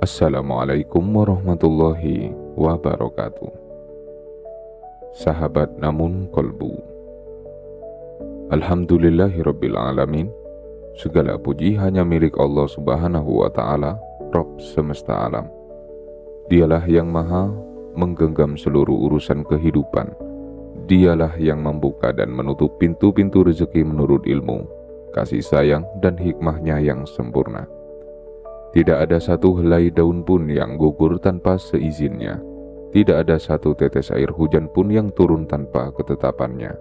Assalamualaikum warahmatullahi wabarakatuh. Sahabat namun kolbu, Alhamdulillahirabbil alamin. Segala puji hanya milik Allah subhanahu wa ta'ala, Rabb semesta alam. Dialah yang maha menggenggam seluruh urusan kehidupan. Dialah yang membuka dan menutup pintu-pintu rezeki menurut ilmu, kasih sayang dan hikmahnya yang sempurna. Tidak ada satu helai daun pun yang gugur tanpa seizinnya. Tidak ada satu tetes air hujan pun yang turun tanpa ketetapannya.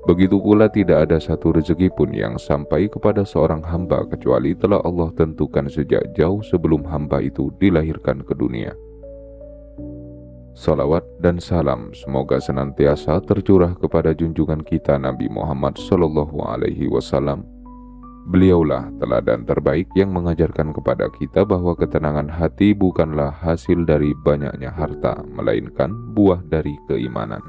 Begitu pula tidak ada satu rezeki pun yang sampai kepada seorang hamba kecuali telah Allah tentukan sejak jauh sebelum hamba itu dilahirkan ke dunia. Salawat dan salam semoga senantiasa tercurah kepada junjungan kita Nabi Muhammad SAW. Beliaulah teladan terbaik yang mengajarkan kepada kita bahwa ketenangan hati bukanlah hasil dari banyaknya harta, melainkan buah dari keimanan,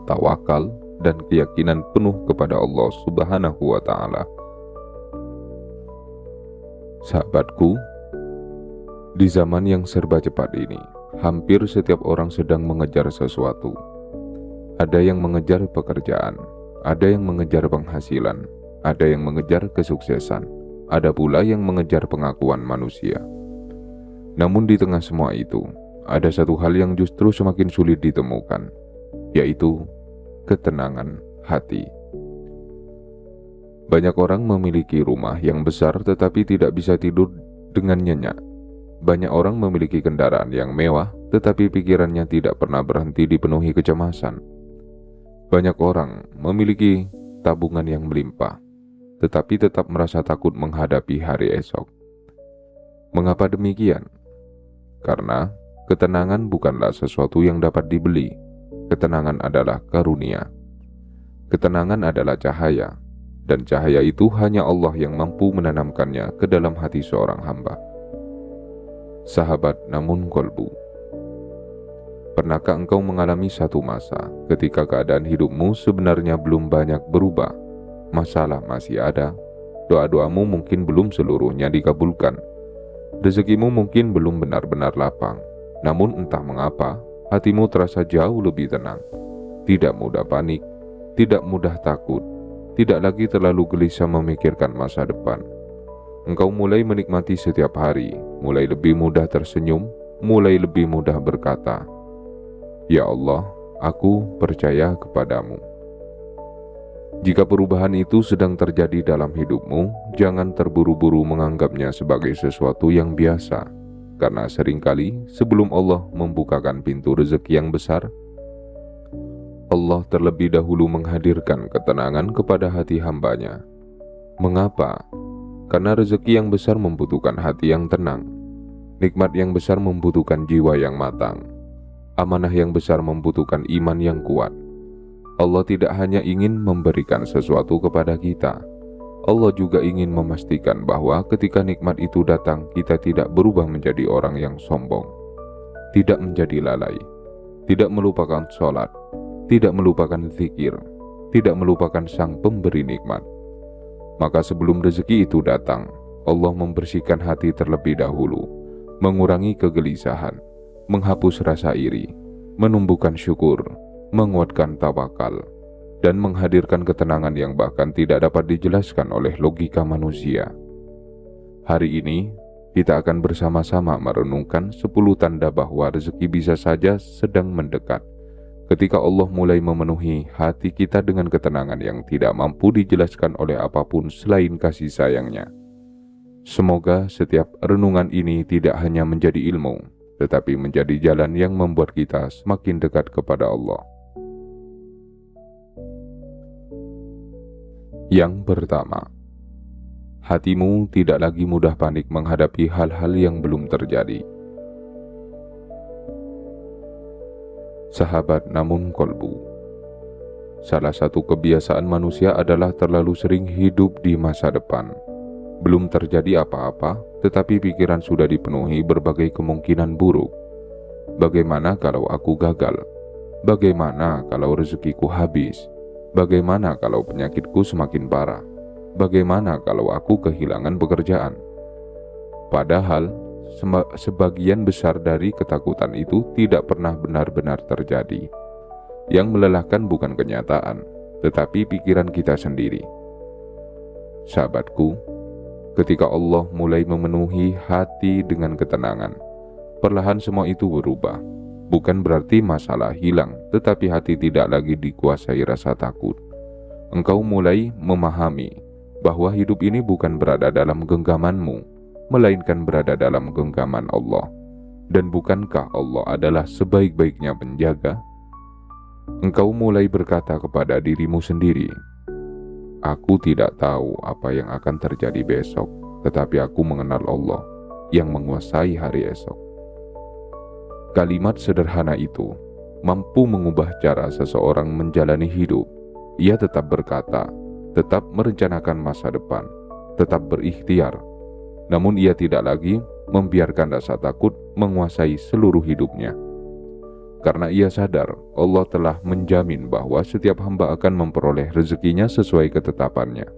tawakal, dan keyakinan penuh kepada Allah Subhanahu wa ta'ala. Sahabatku, di zaman yang serba cepat ini, hampir setiap orang sedang mengejar sesuatu. Ada yang mengejar pekerjaan, ada yang mengejar penghasilan, ada yang mengejar kesuksesan, ada pula yang mengejar pengakuan manusia. Namun di tengah semua itu, ada satu hal yang justru semakin sulit ditemukan, yaitu ketenangan hati. Banyak orang memiliki rumah yang besar tetapi tidak bisa tidur dengan nyenyak. Banyak orang memiliki kendaraan yang mewah tetapi pikirannya tidak pernah berhenti dipenuhi kecemasan. Banyak orang memiliki tabungan yang melimpah tetapi tetap merasa takut menghadapi hari esok. Mengapa demikian? Karena ketenangan bukanlah sesuatu yang dapat dibeli. Ketenangan adalah karunia. Ketenangan adalah cahaya, dan cahaya itu hanya Allah yang mampu menanamkannya ke dalam hati seorang hamba. Sahabat namun kolbu, pernahkah engkau mengalami satu masa ketika keadaan hidupmu sebenarnya belum banyak berubah? Masalah masih ada, doa-doamu mungkin belum seluruhnya dikabulkan, rezekimu mungkin belum benar-benar lapang, namun entah mengapa hatimu terasa jauh lebih tenang, tidak mudah panik, tidak mudah takut, tidak lagi terlalu gelisah memikirkan masa depan. Engkau mulai menikmati setiap hari, mulai lebih mudah tersenyum, mulai lebih mudah berkata, "Ya Allah, aku percaya kepadamu." Jika perubahan itu sedang terjadi dalam hidupmu, jangan terburu-buru menganggapnya sebagai sesuatu yang biasa, karena seringkali sebelum Allah membukakan pintu rezeki yang besar, Allah terlebih dahulu menghadirkan ketenangan kepada hati hambanya. Mengapa? Karena rezeki yang besar membutuhkan hati yang tenang, nikmat yang besar membutuhkan jiwa yang matang, amanah yang besar membutuhkan iman yang kuat. Allah tidak hanya ingin memberikan sesuatu kepada kita, Allah juga ingin memastikan bahwa ketika nikmat itu datang, kita tidak berubah menjadi orang yang sombong, tidak menjadi lalai, tidak melupakan sholat, tidak melupakan zikir, tidak melupakan sang pemberi nikmat. Maka sebelum rezeki itu datang, Allah membersihkan hati terlebih dahulu, mengurangi kegelisahan, menghapus rasa iri, menumbuhkan syukur, menguatkan tawakal, dan menghadirkan ketenangan yang bahkan tidak dapat dijelaskan oleh logika manusia. Hari ini, kita akan bersama-sama merenungkan 10 tanda bahwa rezeki bisa saja sedang mendekat, ketika Allah mulai memenuhi hati kita dengan ketenangan yang tidak mampu dijelaskan oleh apapun selain kasih sayangnya. Semoga setiap renungan ini tidak hanya menjadi ilmu, tetapi menjadi jalan yang membuat kita semakin dekat kepada Allah. Yang pertama, hatimu tidak lagi mudah panik menghadapi hal-hal yang belum terjadi. Sahabat namun kolbu, salah satu kebiasaan manusia adalah terlalu sering hidup di masa depan. Belum terjadi apa-apa, tetapi pikiran sudah dipenuhi berbagai kemungkinan buruk. Bagaimana kalau aku gagal? Bagaimana kalau rezekiku habis? Bagaimana kalau penyakitku semakin parah? Bagaimana kalau aku kehilangan pekerjaan? Padahal, sebagian besar dari ketakutan itu tidak pernah benar-benar terjadi. Yang melelahkan bukan kenyataan, tetapi pikiran kita sendiri. Sahabatku, ketika Allah mulai memenuhi hati dengan ketenangan, perlahan semua itu berubah. Bukan berarti masalah hilang, tetapi hati tidak lagi dikuasai rasa takut. Engkau mulai memahami bahwa hidup ini bukan berada dalam genggamanmu, melainkan berada dalam genggaman Allah. Dan bukankah Allah adalah sebaik-baiknya penjaga? Engkau mulai berkata kepada dirimu sendiri, aku tidak tahu apa yang akan terjadi besok, tetapi aku mengenal Allah yang menguasai hari esok. Kalimat sederhana itu mampu mengubah cara seseorang menjalani hidup. Ia tetap berkata, tetap merencanakan masa depan, tetap berikhtiar. Namun ia tidak lagi membiarkan rasa takut menguasai seluruh hidupnya. Karena ia sadar Allah telah menjamin bahwa setiap hamba akan memperoleh rezekinya sesuai ketetapannya.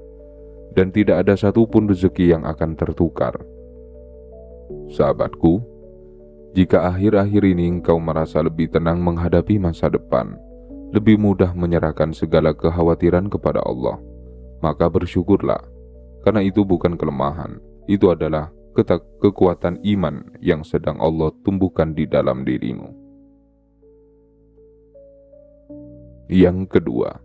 Dan tidak ada satupun rezeki yang akan tertukar. Sahabatku, jika akhir-akhir ini engkau merasa lebih tenang menghadapi masa depan, lebih mudah menyerahkan segala kekhawatiran kepada Allah, maka bersyukurlah, karena itu bukan kelemahan, itu adalah kekuatan iman yang sedang Allah tumbuhkan di dalam dirimu. Yang kedua,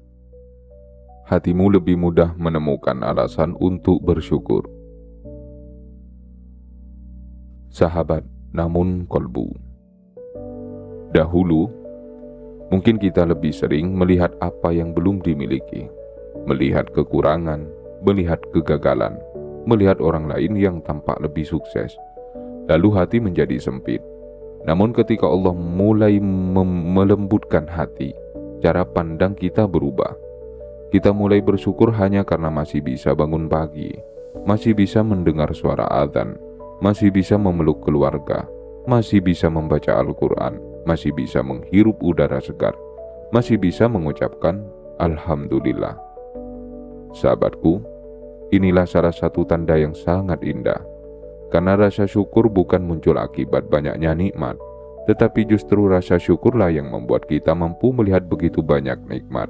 hatimu lebih mudah menemukan alasan untuk bersyukur. Sahabat, namun kolbu. Dahulu, mungkin kita lebih sering melihat apa yang belum dimiliki, melihat kekurangan, melihat kegagalan, melihat orang lain yang tampak lebih sukses. Lalu hati menjadi sempit. Namun ketika Allah mulai melembutkan hati, cara pandang kita berubah. Kita mulai bersyukur hanya karena masih bisa bangun pagi, masih bisa mendengar suara adzan, masih bisa memeluk keluarga, masih bisa membaca Al-Quran, masih bisa menghirup udara segar, masih bisa mengucapkan Alhamdulillah. Sahabatku, inilah salah satu tanda yang sangat indah. Karena rasa syukur bukan muncul akibat banyaknya nikmat, tetapi justru rasa syukurlah yang membuat kita mampu melihat begitu banyak nikmat.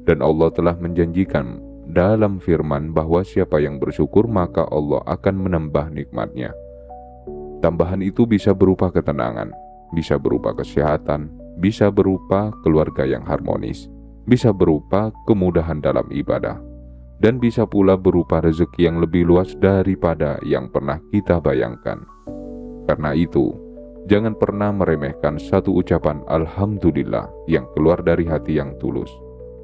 Dan Allah telah menjanjikan dalam firman bahwa siapa yang bersyukur maka Allah akan menambah nikmatnya. Tambahan itu bisa berupa ketenangan, bisa berupa kesehatan, bisa berupa keluarga yang harmonis, bisa berupa kemudahan dalam ibadah, dan bisa pula berupa rezeki yang lebih luas daripada yang pernah kita bayangkan. Karena itu, jangan pernah meremehkan satu ucapan Alhamdulillah yang keluar dari hati yang tulus.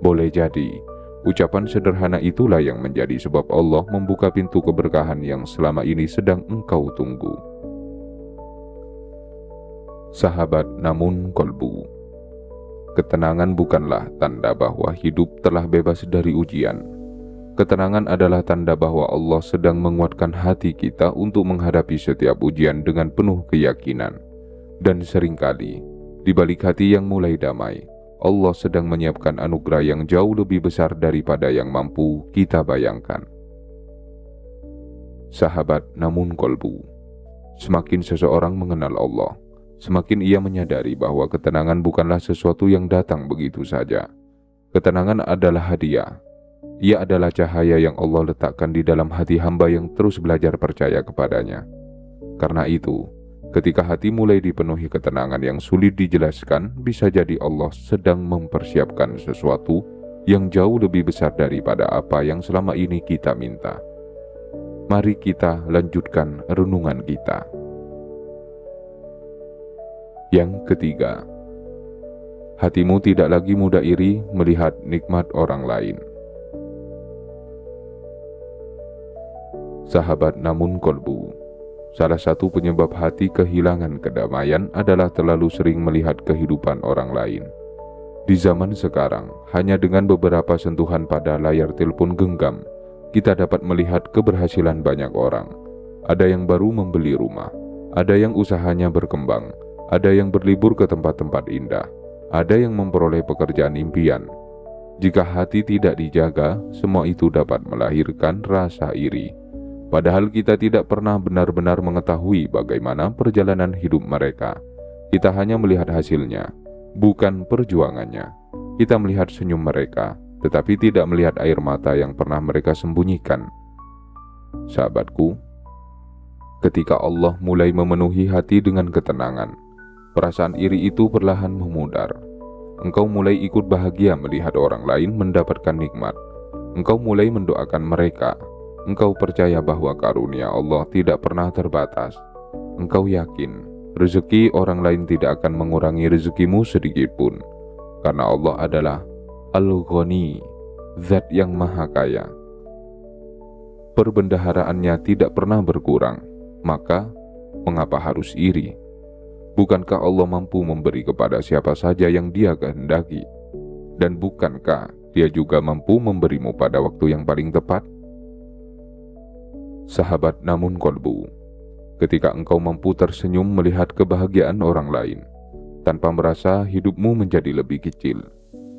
Boleh jadi, ucapan sederhana itulah yang menjadi sebab Allah membuka pintu keberkahan yang selama ini sedang engkau tunggu. Sahabat namun kolbu, ketenangan bukanlah tanda bahwa hidup telah bebas dari ujian. Ketenangan adalah tanda bahwa Allah sedang menguatkan hati kita untuk menghadapi setiap ujian dengan penuh keyakinan. Dan seringkali, di balik hati yang mulai damai, Allah sedang menyiapkan anugerah yang jauh lebih besar daripada yang mampu kita bayangkan. Sahabat namun kolbu, semakin seseorang mengenal Allah, semakin ia menyadari bahwa ketenangan bukanlah sesuatu yang datang begitu saja. Ketenangan adalah hadiah. Ia adalah cahaya yang Allah letakkan di dalam hati hamba yang terus belajar percaya kepadanya. Karena itu, ketika hati mulai dipenuhi ketenangan yang sulit dijelaskan, bisa jadi Allah sedang mempersiapkan sesuatu yang jauh lebih besar daripada apa yang selama ini kita minta. Mari kita lanjutkan renungan kita. Yang ketiga, hatimu tidak lagi mudah iri melihat nikmat orang lain. Sahabat namun kolbu, salah satu penyebab hati kehilangan kedamaian adalah terlalu sering melihat kehidupan orang lain. Di zaman sekarang, hanya dengan beberapa sentuhan pada layar telepon genggam, kita dapat melihat keberhasilan banyak orang. Ada yang baru membeli rumah, ada yang usahanya berkembang, ada yang berlibur ke tempat-tempat indah, ada yang memperoleh pekerjaan impian. Jika hati tidak dijaga, semua itu dapat melahirkan rasa iri. Padahal kita tidak pernah benar-benar mengetahui bagaimana perjalanan hidup mereka. Kita hanya melihat hasilnya, bukan perjuangannya. Kita melihat senyum mereka, tetapi tidak melihat air mata yang pernah mereka sembunyikan. Sahabatku, ketika Allah mulai memenuhi hati dengan ketenangan, perasaan iri itu perlahan memudar. Engkau mulai ikut bahagia melihat orang lain mendapatkan nikmat. Engkau mulai mendoakan mereka. Engkau percaya bahwa karunia Allah tidak pernah terbatas. Engkau yakin rezeki orang lain tidak akan mengurangi rezekimu sedikitpun, karena Allah adalah Al-Ghani, Zat yang Maha Kaya. Perbendaharaannya tidak pernah berkurang, maka mengapa harus iri? Bukankah Allah mampu memberi kepada siapa saja yang Dia kehendaki? Dan bukankah Dia juga mampu memberimu pada waktu yang paling tepat? Sahabat namun kolbu, ketika engkau mampu tersenyum melihat kebahagiaan orang lain, tanpa merasa hidupmu menjadi lebih kecil,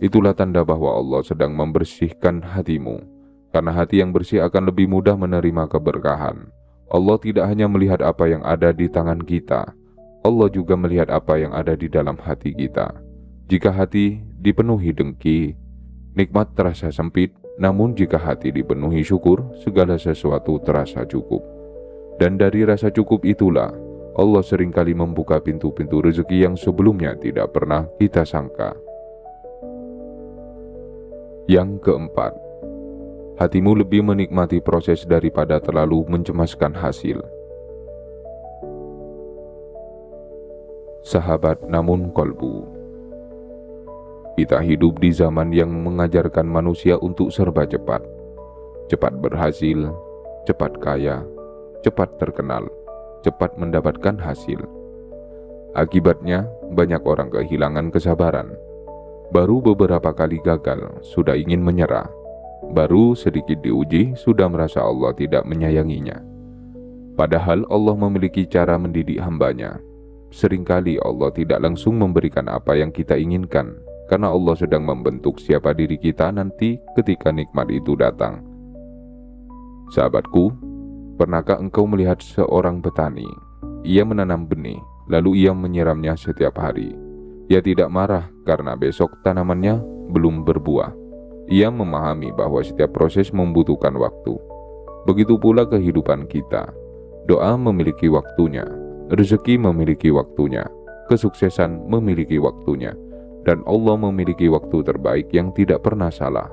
itulah tanda bahwa Allah sedang membersihkan hatimu, karena hati yang bersih akan lebih mudah menerima keberkahan. Allah tidak hanya melihat apa yang ada di tangan kita, Allah juga melihat apa yang ada di dalam hati kita. Jika hati dipenuhi dengki, nikmat terasa sempit. Namun jika hati dipenuhi syukur, segala sesuatu terasa cukup. Dan dari rasa cukup itulah Allah seringkali membuka pintu-pintu rezeki yang sebelumnya tidak pernah kita sangka. Yang keempat, hatimu lebih menikmati proses daripada terlalu mencemaskan hasil. Sahabat namun kolbu, kita hidup di zaman yang mengajarkan manusia untuk serba cepat. Cepat berhasil, cepat kaya, cepat terkenal, cepat mendapatkan hasil. Akibatnya, banyak orang kehilangan kesabaran. Baru beberapa kali gagal, sudah ingin menyerah. Baru sedikit diuji, sudah merasa Allah tidak menyayanginya. Padahal Allah memiliki cara mendidik hambanya. Seringkali Allah tidak langsung memberikan apa yang kita inginkan, karena Allah sedang membentuk siapa diri kita nanti ketika nikmat itu datang. Sahabatku, pernahkah engkau melihat seorang petani? Ia menanam benih, lalu ia menyiramnya setiap hari. Ia tidak marah karena besok tanamannya belum berbuah. Ia memahami bahwa setiap proses membutuhkan waktu. Begitu pula kehidupan kita. Doa memiliki waktunya, rezeki memiliki waktunya, kesuksesan memiliki waktunya. Dan Allah memiliki waktu terbaik yang tidak pernah salah.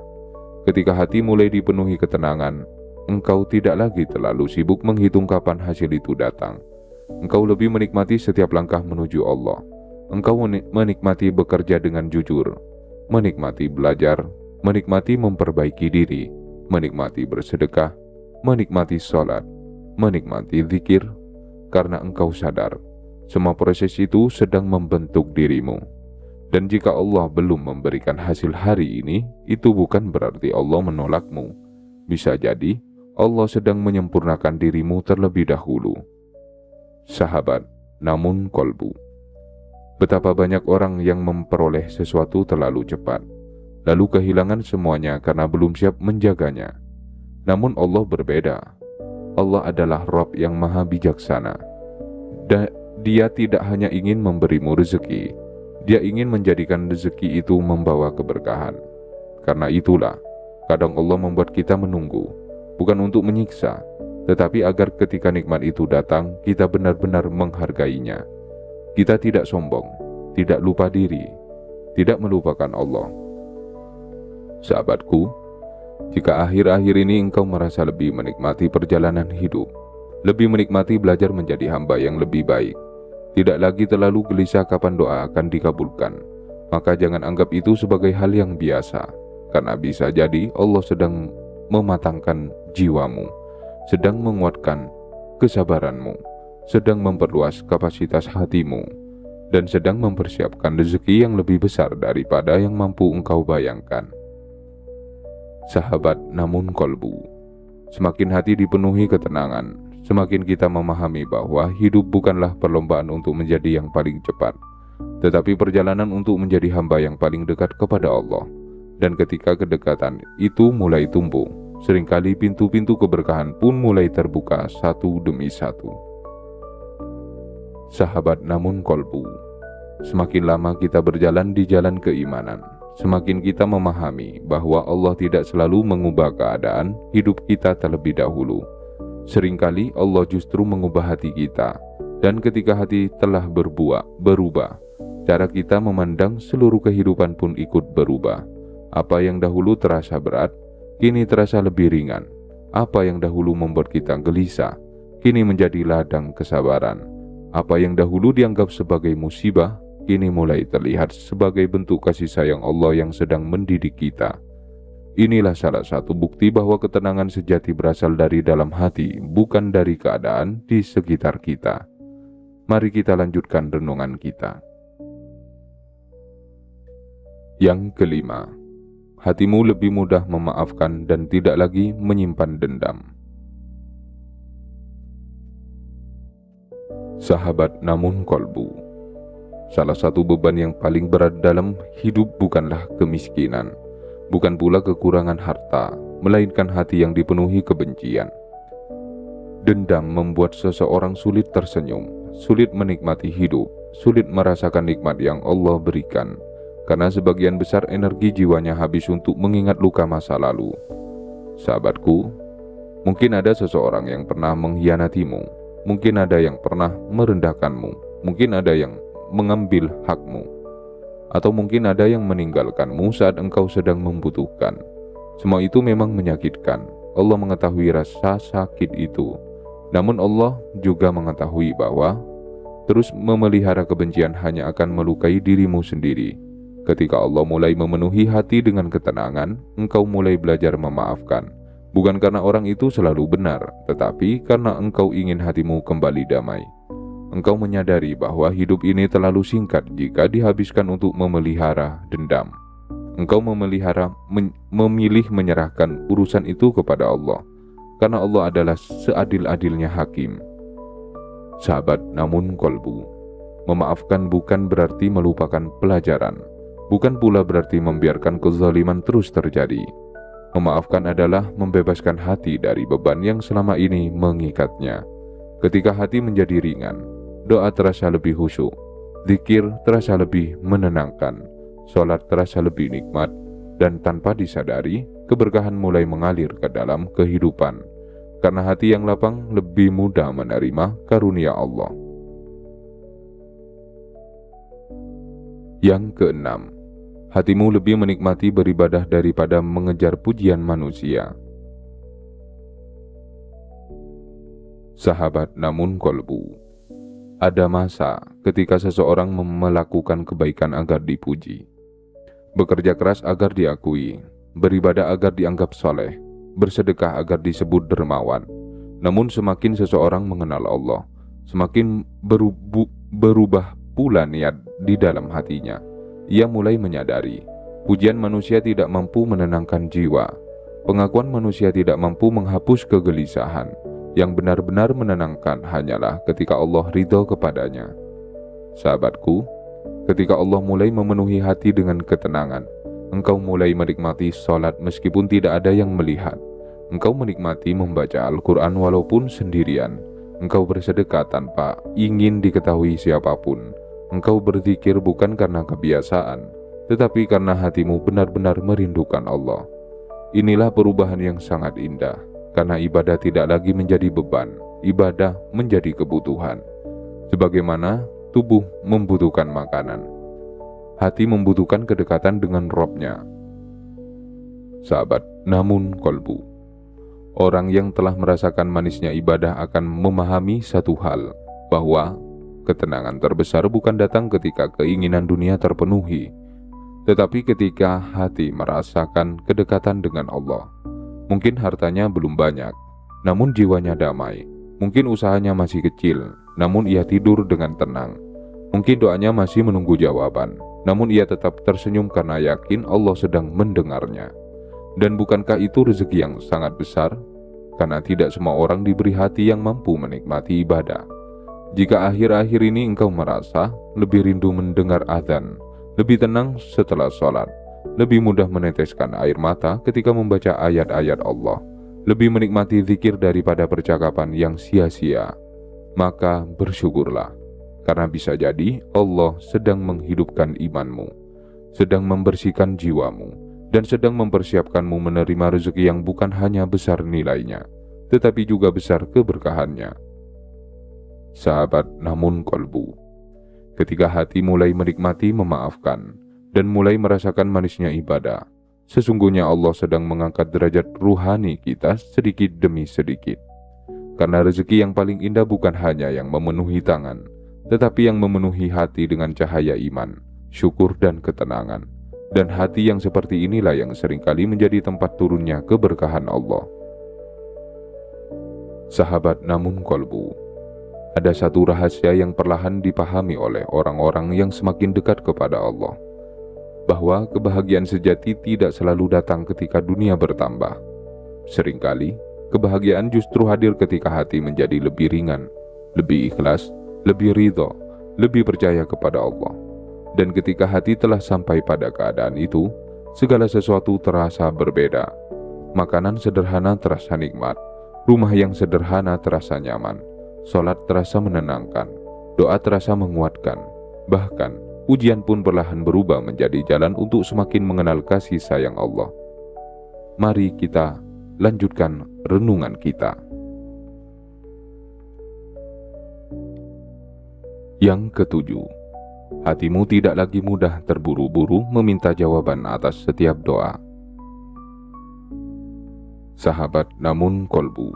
Ketika hati mulai dipenuhi ketenangan, engkau tidak lagi terlalu sibuk menghitung kapan hasil itu datang. Engkau lebih menikmati setiap langkah menuju Allah. Engkau menikmati bekerja dengan jujur, menikmati belajar, menikmati memperbaiki diri, menikmati bersedekah, menikmati sholat, menikmati zikir, karena engkau sadar semua proses itu sedang membentuk dirimu. Dan jika Allah belum memberikan hasil hari ini, itu bukan berarti Allah menolakmu. Bisa jadi Allah sedang menyempurnakan dirimu terlebih dahulu. Sahabat, namun kolbu, betapa banyak orang yang memperoleh sesuatu terlalu cepat, lalu kehilangan semuanya karena belum siap menjaganya. Namun Allah berbeda. Allah adalah Rabb yang maha bijaksana. Dan Dia tidak hanya ingin memberimu rezeki, Dia ingin menjadikan rezeki itu membawa keberkahan. Karena itulah, kadang Allah membuat kita menunggu, bukan untuk menyiksa, tetapi agar ketika nikmat itu datang, kita benar-benar menghargainya. Kita tidak sombong, tidak lupa diri, tidak melupakan Allah. Sahabatku, jika akhir-akhir ini engkau merasa lebih menikmati perjalanan hidup, lebih menikmati belajar menjadi hamba yang lebih baik, tidak lagi terlalu gelisah kapan doa akan dikabulkan, maka jangan anggap itu sebagai hal yang biasa, karena bisa jadi Allah sedang mematangkan jiwamu, sedang menguatkan kesabaranmu, sedang memperluas kapasitas hatimu, dan sedang mempersiapkan rezeki yang lebih besar daripada yang mampu engkau bayangkan. Sahabat namun kolbu, semakin hati dipenuhi ketenangan, semakin kita memahami bahwa hidup bukanlah perlombaan untuk menjadi yang paling cepat, tetapi perjalanan untuk menjadi hamba yang paling dekat kepada Allah. Dan ketika kedekatan itu mulai tumbuh, Seringkali pintu-pintu keberkahan pun mulai terbuka satu demi satu. Sahabat namun kolbu, semakin lama kita berjalan di jalan keimanan, semakin kita memahami bahwa Allah tidak selalu mengubah keadaan hidup kita terlebih dahulu. Seringkali Allah justru mengubah hati kita, dan ketika hati telah berubah, cara kita memandang seluruh kehidupan pun ikut berubah. Apa yang dahulu terasa berat, kini terasa lebih ringan. Apa yang dahulu membuat kita gelisah, kini menjadi ladang kesabaran. Apa yang dahulu dianggap sebagai musibah, kini mulai terlihat sebagai bentuk kasih sayang Allah yang sedang mendidik kita. Inilah salah satu bukti bahwa ketenangan sejati berasal dari dalam hati, bukan dari keadaan di sekitar kita. Mari kita lanjutkan renungan kita. Yang kelima, hatimu lebih mudah memaafkan dan tidak lagi menyimpan dendam. Sahabat namun kolbu, salah satu beban yang paling berat dalam hidup bukanlah kemiskinan, bukan pula kekurangan harta, melainkan hati yang dipenuhi kebencian. Dendam membuat seseorang sulit tersenyum, sulit menikmati hidup, sulit merasakan nikmat yang Allah berikan, karena sebagian besar energi jiwanya habis untuk mengingat luka masa lalu. Sahabatku, mungkin ada seseorang yang pernah mengkhianatimu, mungkin ada yang pernah merendahkanmu, mungkin ada yang mengambil hakmu, atau mungkin ada yang meninggalkanmu saat engkau sedang membutuhkan. Semua itu memang menyakitkan. Allah mengetahui rasa sakit itu. Namun Allah juga mengetahui bahwa terus memelihara kebencian hanya akan melukai dirimu sendiri. Ketika Allah mulai memenuhi hati dengan ketenangan, engkau mulai belajar memaafkan. Bukan karena orang itu selalu benar, tetapi karena engkau ingin hatimu kembali damai. Engkau menyadari bahwa hidup ini terlalu singkat jika dihabiskan untuk memelihara dendam. Engkau memilih menyerahkan urusan itu kepada Allah, karena Allah adalah seadil-adilnya hakim. Sahabat namun kolbu, memaafkan bukan berarti melupakan pelajaran, bukan pula berarti membiarkan kezaliman terus terjadi. Memaafkan adalah membebaskan hati dari beban yang selama ini mengikatnya. Ketika hati menjadi ringan, doa terasa lebih khusyuk, zikir terasa lebih menenangkan, sholat terasa lebih nikmat, dan tanpa disadari, keberkahan mulai mengalir ke dalam kehidupan. Karena hati yang lapang lebih mudah menerima karunia Allah. Yang keenam, hatimu lebih menikmati beribadah daripada mengejar pujian manusia. Sahabat namun kolbu, ada masa ketika seseorang melakukan kebaikan agar dipuji, bekerja keras agar diakui, beribadah agar dianggap soleh, bersedekah agar disebut dermawan. Namun semakin seseorang mengenal Allah, semakin berubah pula niat di dalam hatinya. Ia mulai menyadari, pujian manusia tidak mampu menenangkan jiwa. Pengakuan manusia tidak mampu menghapus kegelisahan. Yang benar-benar menenangkan hanyalah ketika Allah ridho kepadanya. Sahabatku, ketika Allah mulai memenuhi hati dengan ketenangan, engkau mulai menikmati sholat meskipun tidak ada yang melihat. Engkau menikmati membaca Al-Quran walaupun sendirian. Engkau bersedekah tanpa ingin diketahui siapapun. Engkau berzikir bukan karena kebiasaan, tetapi karena hatimu benar-benar merindukan Allah. Inilah perubahan yang sangat indah, karena ibadah tidak lagi menjadi beban, ibadah menjadi kebutuhan. Sebagaimana tubuh membutuhkan makanan, hati membutuhkan kedekatan dengan Robnya. Sahabat namun kolbu, orang yang telah merasakan manisnya ibadah akan memahami satu hal, bahwa ketenangan terbesar bukan datang ketika keinginan dunia terpenuhi, tetapi ketika hati merasakan kedekatan dengan Allah. Mungkin hartanya belum banyak, namun jiwanya damai. Mungkin usahanya masih kecil, namun ia tidur dengan tenang. Mungkin doanya masih menunggu jawaban, namun ia tetap tersenyum karena yakin Allah sedang mendengarnya. Dan bukankah itu rezeki yang sangat besar? Karena tidak semua orang diberi hati yang mampu menikmati ibadah. Jika akhir-akhir ini engkau merasa lebih rindu mendengar azan, lebih tenang setelah sholat, lebih mudah meneteskan air mata ketika membaca ayat-ayat Allah, lebih menikmati zikir daripada percakapan yang sia-sia, maka bersyukurlah, karena bisa jadi Allah sedang menghidupkan imanmu, sedang membersihkan jiwamu, dan sedang mempersiapkanmu menerima rezeki yang bukan hanya besar nilainya, tetapi juga besar keberkahannya. Sahabat namun kolbu, ketika hati mulai menikmati memaafkan dan mulai merasakan manisnya ibadah, sesungguhnya Allah sedang mengangkat derajat ruhani kita sedikit demi sedikit. Karena rezeki yang paling indah bukan hanya yang memenuhi tangan, tetapi yang memenuhi hati dengan cahaya iman, syukur dan ketenangan. Dan hati yang seperti inilah yang seringkali menjadi tempat turunnya keberkahan Allah. Sahabat namun kolbu, ada satu rahasia yang perlahan dipahami oleh orang-orang yang semakin dekat kepada Allah, bahwa kebahagiaan sejati tidak selalu datang ketika dunia bertambah. Seringkali, kebahagiaan justru hadir ketika hati menjadi lebih ringan, lebih ikhlas, lebih ridho, lebih percaya kepada Allah. Dan ketika hati telah sampai pada keadaan itu, segala sesuatu terasa berbeda. Makanan sederhana terasa nikmat, rumah yang sederhana terasa nyaman, sholat terasa menenangkan, doa terasa menguatkan, bahkan ujian pun perlahan berubah menjadi jalan untuk semakin mengenal kasih sayang Allah. Mari kita lanjutkan renungan kita. Yang ketujuh, hatimu tidak lagi mudah terburu-buru meminta jawaban atas setiap doa. Sahabat namun kolbu,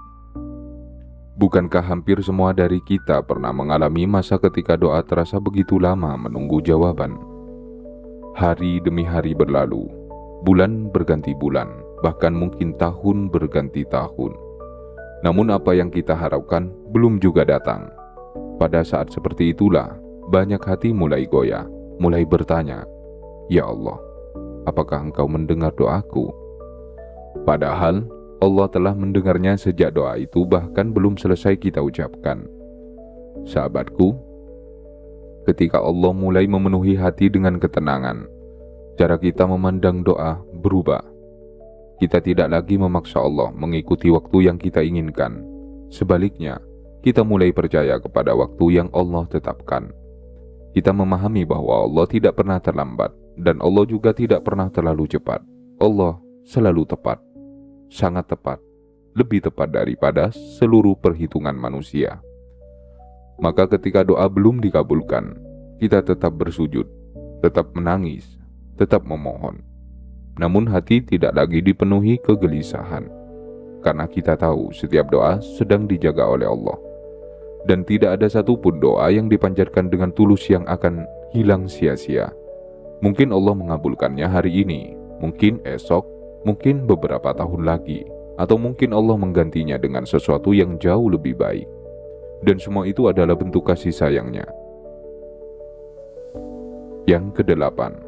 bukankah hampir semua dari kita pernah mengalami masa ketika doa terasa begitu lama menunggu jawaban? Hari demi hari berlalu, bulan berganti bulan, bahkan mungkin tahun berganti tahun. Namun apa yang kita harapkan belum juga datang. Pada saat seperti itulah, banyak hati mulai goyah, mulai bertanya, "Ya Allah, apakah Engkau mendengar doaku?" Padahal Allah telah mendengarnya sejak doa itu bahkan belum selesai kita ucapkan. Sahabatku, ketika Allah mulai memenuhi hati dengan ketenangan, cara kita memandang doa berubah. Kita tidak lagi memaksa Allah mengikuti waktu yang kita inginkan. Sebaliknya, kita mulai percaya kepada waktu yang Allah tetapkan. Kita memahami bahwa Allah tidak pernah terlambat, dan Allah juga tidak pernah terlalu cepat. Allah selalu tepat, sangat tepat, lebih tepat daripada seluruh perhitungan manusia. Maka ketika doa belum dikabulkan, kita tetap bersujud, tetap menangis, tetap memohon. Namun hati tidak lagi dipenuhi kegelisahan, karena kita tahu setiap doa sedang dijaga oleh Allah. Dan tidak ada satupun doa yang dipanjatkan dengan tulus yang akan hilang sia-sia. Mungkin Allah mengabulkannya hari ini, mungkin esok, mungkin beberapa tahun lagi, atau mungkin Allah menggantinya dengan sesuatu yang jauh lebih baik. Dan semua itu adalah bentuk kasih sayangnya. Yang kedelapan,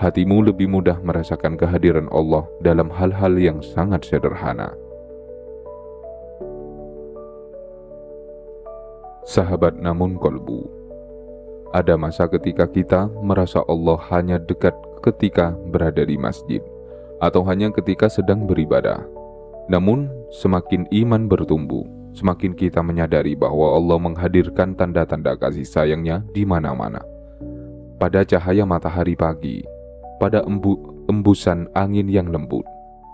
hatimu lebih mudah merasakan kehadiran Allah dalam hal-hal yang sangat sederhana. Sahabat namun kolbu, ada masa ketika kita merasa Allah hanya dekat ketika berada di masjid, atau hanya ketika sedang beribadah. Namun, semakin iman bertumbuh, semakin kita menyadari bahwa Allah menghadirkan tanda-tanda kasih sayangnya di mana-mana. Pada cahaya matahari pagi, pada embusan angin yang lembut,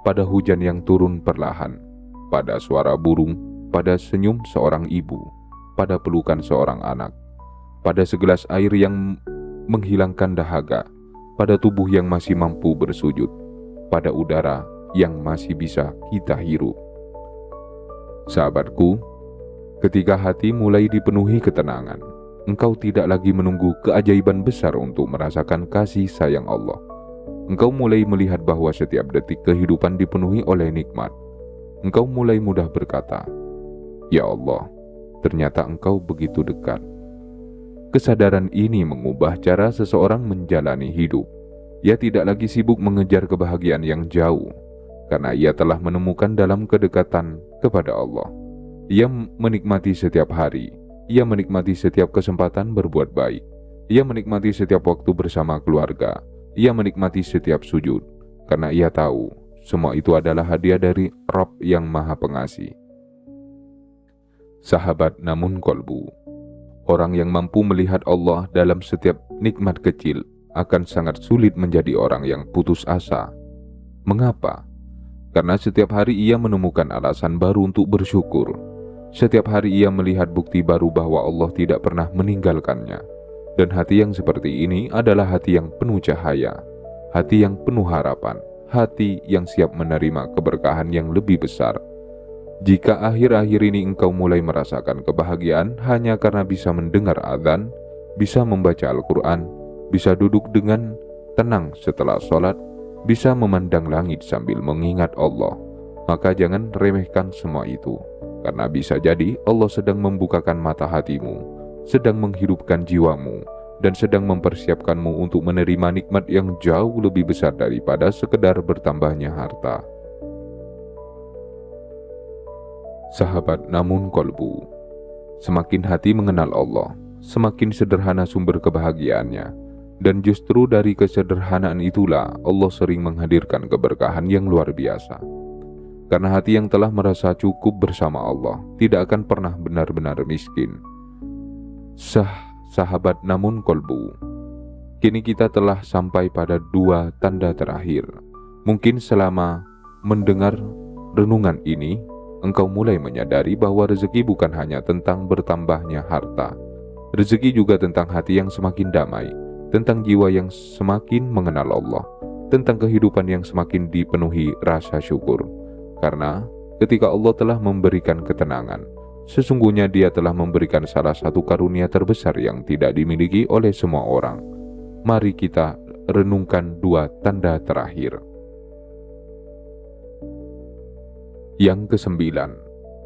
pada hujan yang turun perlahan, pada suara burung, pada senyum seorang ibu, pada pelukan seorang anak, pada segelas air yang menghilangkan dahaga, pada tubuh yang masih mampu bersujud, pada udara yang masih bisa kita hirup. Sahabatku, ketika hati mulai dipenuhi ketenangan, engkau tidak lagi menunggu keajaiban besar untuk merasakan kasih sayang Allah. Engkau mulai melihat bahwa setiap detik kehidupan dipenuhi oleh nikmat. Engkau mulai mudah berkata, "Ya Allah, ternyata Engkau begitu dekat." Kesadaran ini mengubah cara seseorang menjalani hidup. Ia tidak lagi sibuk mengejar kebahagiaan yang jauh, karena ia telah menemukan dalam kedekatan kepada Allah. Ia menikmati setiap hari, ia menikmati setiap kesempatan berbuat baik, ia menikmati setiap waktu bersama keluarga, ia menikmati setiap sujud, karena ia tahu semua itu adalah hadiah dari Rabb yang Maha Pengasih. Sahabat namun kolbu, orang yang mampu melihat Allah dalam setiap nikmat kecil akan sangat sulit menjadi orang yang putus asa. Mengapa? Karena setiap hari ia menemukan alasan baru untuk bersyukur. Setiap hari ia melihat bukti baru bahwa Allah tidak pernah meninggalkannya. Dan hati yang seperti ini adalah hati yang penuh cahaya, hati yang penuh harapan, hati yang siap menerima keberkahan yang lebih besar. Jika akhir-akhir ini engkau mulai merasakan kebahagiaan hanya karena bisa mendengar azan, bisa membaca Al-Quran, bisa duduk dengan tenang setelah sholat, bisa memandang langit sambil mengingat Allah, maka jangan remehkan semua itu. Karena bisa jadi Allah sedang membukakan mata hatimu, sedang menghidupkan jiwamu, dan sedang mempersiapkanmu untuk menerima nikmat yang jauh lebih besar daripada sekedar bertambahnya harta. Sahabat namun kolbu, semakin hati mengenal Allah, semakin sederhana sumber kebahagiaannya, dan justru dari kesederhanaan itulah Allah sering menghadirkan keberkahan yang luar biasa. Karena hati yang telah merasa cukup bersama Allah tidak akan pernah benar-benar miskin. Sahabat namun kolbu, kini kita telah sampai pada dua tanda terakhir. Mungkin selama mendengar renungan ini, engkau mulai menyadari bahwa rezeki bukan hanya tentang bertambahnya harta. Rezeki juga tentang hati yang semakin damai, tentang jiwa yang semakin mengenal Allah, tentang kehidupan yang semakin dipenuhi rasa syukur. Karena ketika Allah telah memberikan ketenangan, sesungguhnya Dia telah memberikan salah satu karunia terbesar yang tidak dimiliki oleh semua orang. Mari kita renungkan dua tanda terakhir. Yang kesembilan,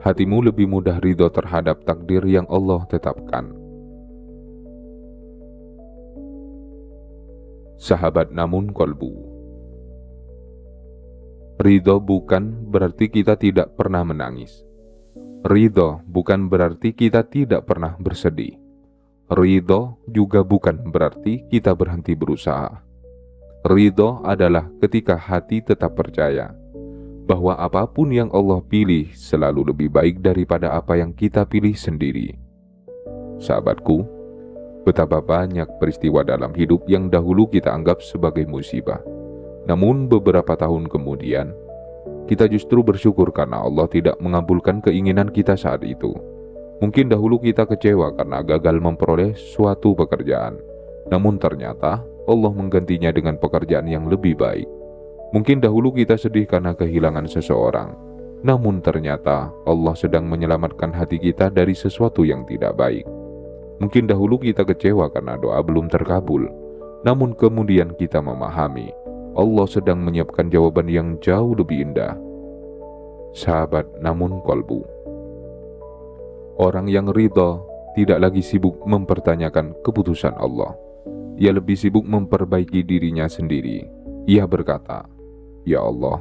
hatimu lebih mudah ridho terhadap takdir yang Allah tetapkan. Sahabat namun kolbu, ridho bukan berarti kita tidak pernah menangis. Ridho bukan berarti kita tidak pernah bersedih. Ridho juga bukan berarti kita berhenti berusaha. Ridho adalah ketika hati tetap percaya bahwa apapun yang Allah pilih selalu lebih baik daripada apa yang kita pilih sendiri. Sahabatku, betapa banyak peristiwa dalam hidup yang dahulu kita anggap sebagai musibah. Namun beberapa tahun kemudian, kita justru bersyukur karena Allah tidak mengabulkan keinginan kita saat itu. Mungkin dahulu kita kecewa karena gagal memperoleh suatu pekerjaan, namun ternyata Allah menggantinya dengan pekerjaan yang lebih baik. Mungkin dahulu kita sedih karena kehilangan seseorang, namun ternyata Allah sedang menyelamatkan hati kita dari sesuatu yang tidak baik. Mungkin dahulu kita kecewa karena doa belum terkabul, namun kemudian kita memahami Allah sedang menyiapkan jawaban yang jauh lebih indah. Sahabat namun kolbu, orang yang ridho tidak lagi sibuk mempertanyakan keputusan Allah. Ia lebih sibuk memperbaiki dirinya sendiri. Ia berkata, "Ya Allah,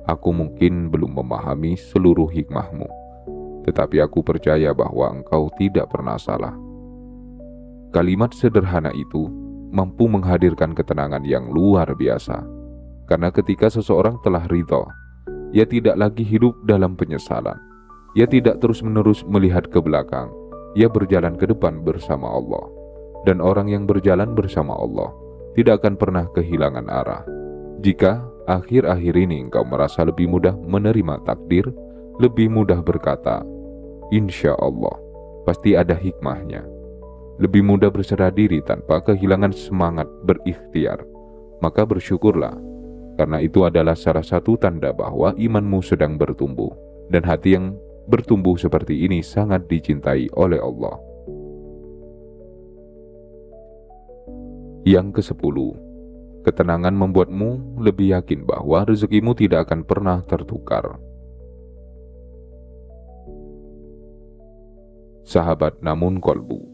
aku mungkin belum memahami seluruh hikmah-Mu, tetapi aku percaya bahwa Engkau tidak pernah salah." Kalimat sederhana itu mampu menghadirkan ketenangan yang luar biasa. Karena ketika seseorang telah ridho, ia tidak lagi hidup dalam penyesalan. Ia tidak terus-menerus melihat ke belakang. Ia berjalan ke depan bersama Allah. Dan orang yang berjalan bersama Allah tidak akan pernah kehilangan arah. Jika akhir-akhir ini engkau merasa lebih mudah menerima takdir, lebih mudah berkata, "Insya Allah, pasti ada hikmahnya." Lebih mudah berserah diri tanpa kehilangan semangat berikhtiar, maka bersyukurlah, karena itu adalah salah satu tanda bahwa imanmu sedang bertumbuh, dan hati yang bertumbuh seperti ini sangat dicintai oleh Allah. Yang ke-10, ketenangan membuatmu lebih yakin bahwa rezekimu tidak akan pernah tertukar. Sahabat namun kolbu,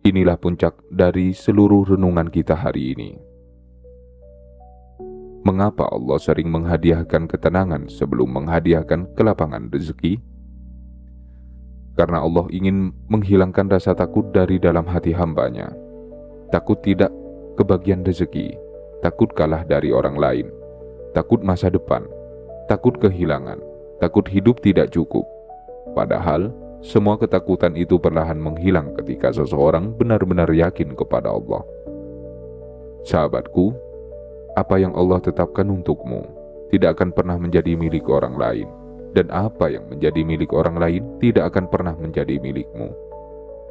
inilah puncak dari seluruh renungan kita hari ini. Mengapa Allah sering menghadiahkan ketenangan sebelum menghadiahkan kelapangan rezeki? Karena Allah ingin menghilangkan rasa takut dari dalam hati hambanya. Takut tidak kebagian rezeki, takut kalah dari orang lain, takut masa depan, takut kehilangan, takut hidup tidak cukup. Padahal, semua ketakutan itu perlahan menghilang ketika seseorang benar-benar yakin kepada Allah. Sahabatku, apa yang Allah tetapkan untukmu tidak akan pernah menjadi milik orang lain, dan apa yang menjadi milik orang lain tidak akan pernah menjadi milikmu.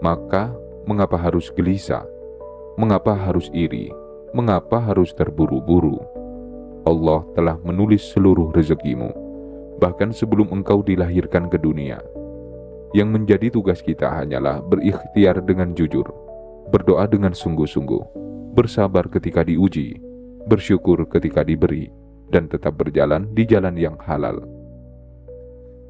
Maka, mengapa harus gelisah? Mengapa harus iri? Mengapa harus terburu-buru? Allah telah menulis seluruh rezekimu, bahkan sebelum engkau dilahirkan ke dunia. Yang menjadi tugas kita hanyalah berikhtiar dengan jujur, berdoa dengan sungguh-sungguh, bersabar ketika diuji, bersyukur ketika diberi, dan tetap berjalan di jalan yang halal.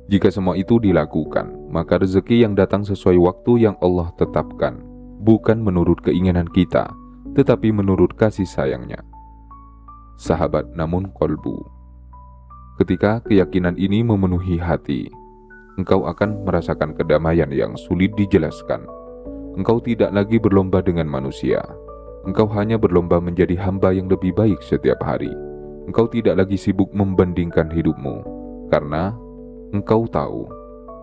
Jika semua itu dilakukan, maka rezeki yang datang sesuai waktu yang Allah tetapkan, bukan menurut keinginan kita, tetapi menurut kasih sayangnya. Sahabat namun kolbu. Ketika keyakinan ini memenuhi hati, engkau akan merasakan kedamaian yang sulit dijelaskan. Engkau tidak lagi berlomba dengan manusia. Engkau hanya berlomba menjadi hamba yang lebih baik setiap hari. Engkau tidak lagi sibuk membandingkan hidupmu, karena engkau tahu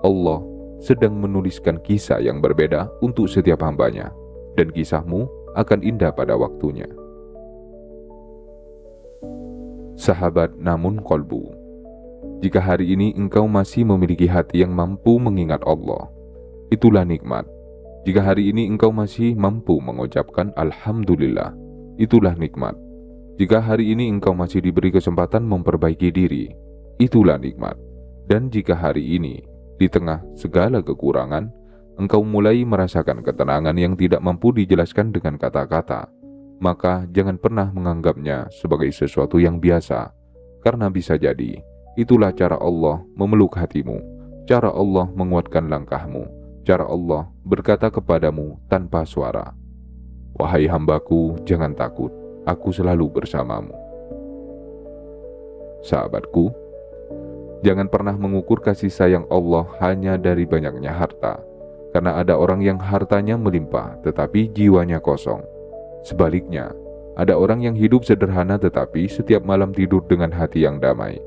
Allah sedang menuliskan kisah yang berbeda untuk setiap hambanya, dan kisahmu akan indah pada waktunya. Sahabat namun kolbu. Jika hari ini engkau masih memiliki hati yang mampu mengingat Allah, itulah nikmat. Jika hari ini engkau masih mampu mengucapkan Alhamdulillah, itulah nikmat. Jika hari ini engkau masih diberi kesempatan memperbaiki diri, itulah nikmat. Dan jika hari ini, di tengah segala kekurangan, engkau mulai merasakan ketenangan yang tidak mampu dijelaskan dengan kata-kata, maka jangan pernah menganggapnya sebagai sesuatu yang biasa, karena bisa jadi itulah cara Allah memeluk hatimu, cara Allah menguatkan langkahmu, cara Allah berkata kepadamu tanpa suara, "Wahai hambaku, jangan takut, aku selalu bersamamu." Sahabatku, jangan pernah mengukur kasih sayang Allah hanya dari banyaknya harta, karena ada orang yang hartanya melimpah tetapi jiwanya kosong. Sebaliknya, ada orang yang hidup sederhana tetapi setiap malam tidur dengan hati yang damai.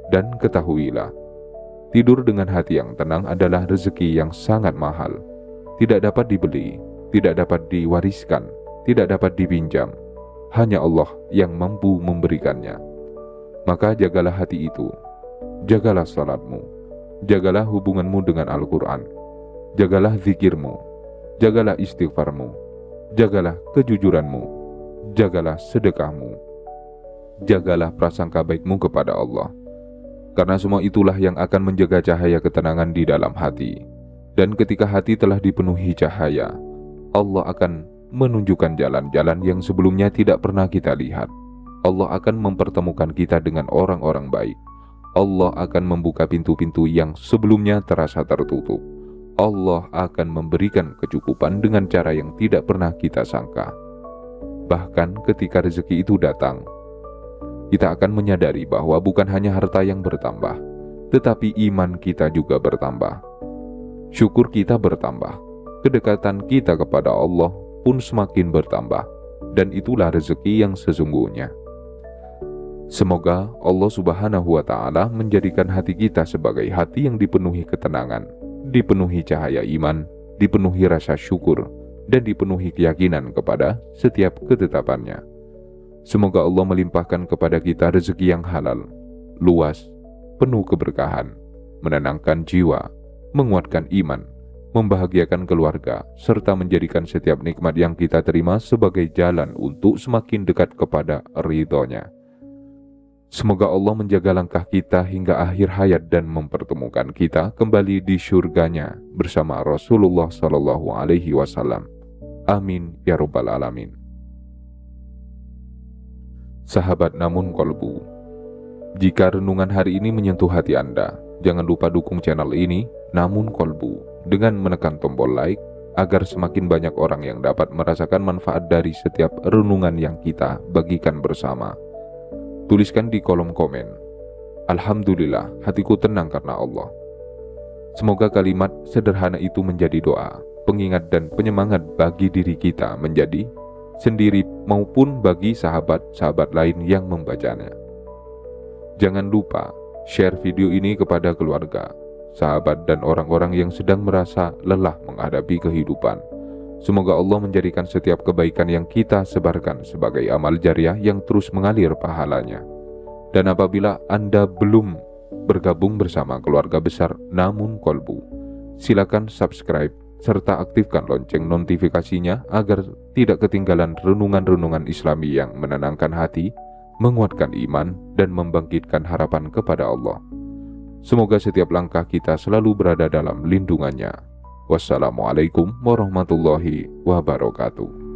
Dan ketahuilah, tidur dengan hati yang tenang adalah rezeki yang sangat mahal. Tidak dapat dibeli, tidak dapat diwariskan, tidak dapat dipinjam. Hanya Allah yang mampu memberikannya. Maka jagalah hati itu, jagalah salatmu, jagalah hubunganmu dengan Al-Quran, jagalah zikirmu, jagalah istighfarmu, jagalah kejujuranmu, jagalah sedekahmu, jagalah prasangka baikmu kepada Allah. Karena semua itulah yang akan menjaga cahaya ketenangan di dalam hati. Dan ketika hati telah dipenuhi cahaya, Allah akan menunjukkan jalan-jalan yang sebelumnya tidak pernah kita lihat. Allah akan mempertemukan kita dengan orang-orang baik. Allah akan membuka pintu-pintu yang sebelumnya terasa tertutup. Allah akan memberikan kecukupan dengan cara yang tidak pernah kita sangka. Bahkan ketika rezeki itu datang, kita akan menyadari bahwa bukan hanya harta yang bertambah, tetapi iman kita juga bertambah. Syukur kita bertambah, kedekatan kita kepada Allah pun semakin bertambah, dan itulah rezeki yang sesungguhnya. Semoga Allah Subhanahu wa Ta'ala menjadikan hati kita sebagai hati yang dipenuhi ketenangan, dipenuhi cahaya iman, dipenuhi rasa syukur, dan dipenuhi keyakinan kepada setiap ketetapannya. Semoga Allah melimpahkan kepada kita rezeki yang halal, luas, penuh keberkahan, menenangkan jiwa, menguatkan iman, membahagiakan keluarga, serta menjadikan setiap nikmat yang kita terima sebagai jalan untuk semakin dekat kepada ridho-Nya. Semoga Allah menjaga langkah kita hingga akhir hayat dan mempertemukan kita kembali di surganya bersama Rasulullah SAW. Amin ya Rabbal Alamin. Sahabat namun kolbu, jika renungan hari ini menyentuh hati Anda, jangan lupa dukung channel ini Namun Kolbu dengan menekan tombol like agar semakin banyak orang yang dapat merasakan manfaat dari setiap renungan yang kita bagikan bersama. Tuliskan di kolom komen, "Alhamdulillah, hatiku tenang karena Allah." Semoga kalimat sederhana itu menjadi doa, pengingat dan penyemangat bagi diri kita menjadi sendiri maupun bagi sahabat-sahabat lain yang membacanya. Jangan lupa share video ini kepada keluarga, sahabat, dan orang-orang yang sedang merasa lelah menghadapi kehidupan. Semoga Allah menjadikan setiap kebaikan yang kita sebarkan sebagai amal jariah yang terus mengalir pahalanya. Dan apabila Anda belum bergabung bersama keluarga besar Namun Kolbu, silakan subscribe serta aktifkan lonceng notifikasinya agar tidak ketinggalan renungan-renungan Islami yang menenangkan hati, menguatkan iman, dan membangkitkan harapan kepada Allah. Semoga setiap langkah kita selalu berada dalam lindungannya. Wassalamualaikum warahmatullahi wabarakatuh.